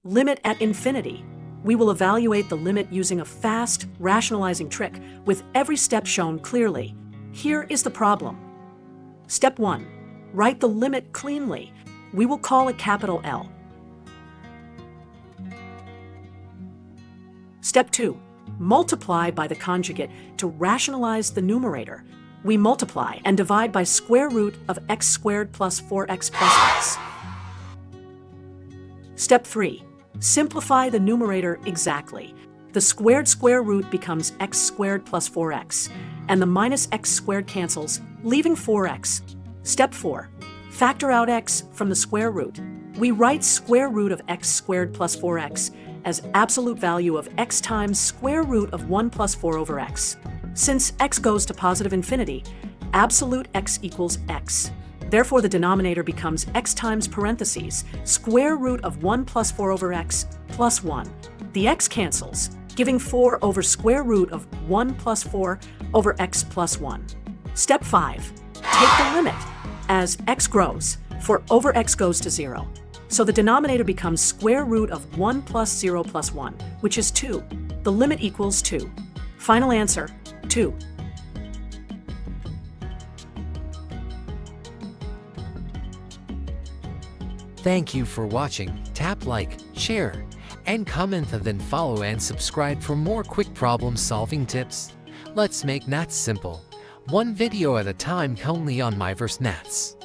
Limit at infinity. We will evaluate the limit using a fast, rationalizing trick with every step shown clearly. Here is the problem. Step 1. Write the limit cleanly. We will call it capital L. Step 2. Multiply by the conjugate to rationalize the numerator. We multiply and divide by square root of x squared plus 4x plus x. Step 3. Simplify the numerator exactly. The squared square root becomes x squared plus 4x, and the minus x squared cancels, leaving 4x. Step 4. Factor out x from the square root. We write square root of x squared plus 4x as absolute value of x times square root of 1 plus 4 over x. Since x goes to positive infinity, absolute x equals x. Therefore, the denominator becomes x times parentheses, square root of 1 plus 4 over x plus 1. The x cancels, giving 4 over square root of 1 plus 4 over x plus 1. Step 5. Take the limit. As x grows, 4 over x goes to 0. So the denominator becomes square root of 1 plus 0 plus 1, which is 2. The limit equals 2. Final answer, 2. Thank you for watching. Tap like, share, and comment, and then follow and subscribe for more quick problem-solving tips. Let's make maths simple. One video at a time only on MyVerseMaths.